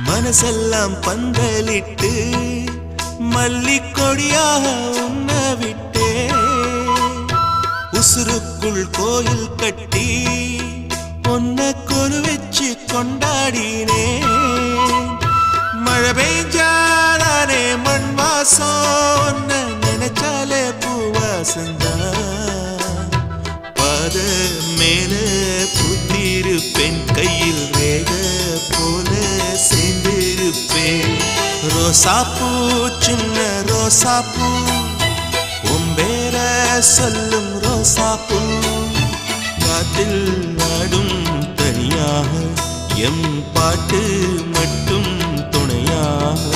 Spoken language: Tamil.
மனசெல்லாம் பந்தலிட்டு மல்லிக்கொடியாக உன்ன விட்டே உசுருக்குள் கோயில் கட்டி பொன்ன கொலு வச்சு கொண்டாடினே மழை பெய்ஞ்சாலே மண் வாசம் நினைச்சாலே பூவாசந்தா பாத மேல புத்திருப்பேன் கையில் ரேக போல சேர்ந்திருப்பேன் ரோசாப்பூ சின்ன ரோசாப்பூ உம்பேர சொல்லும் ரோசாப்பூ காத்தில் நாடும் தனியாக எம் பாட்டு மட்டும் துணையாக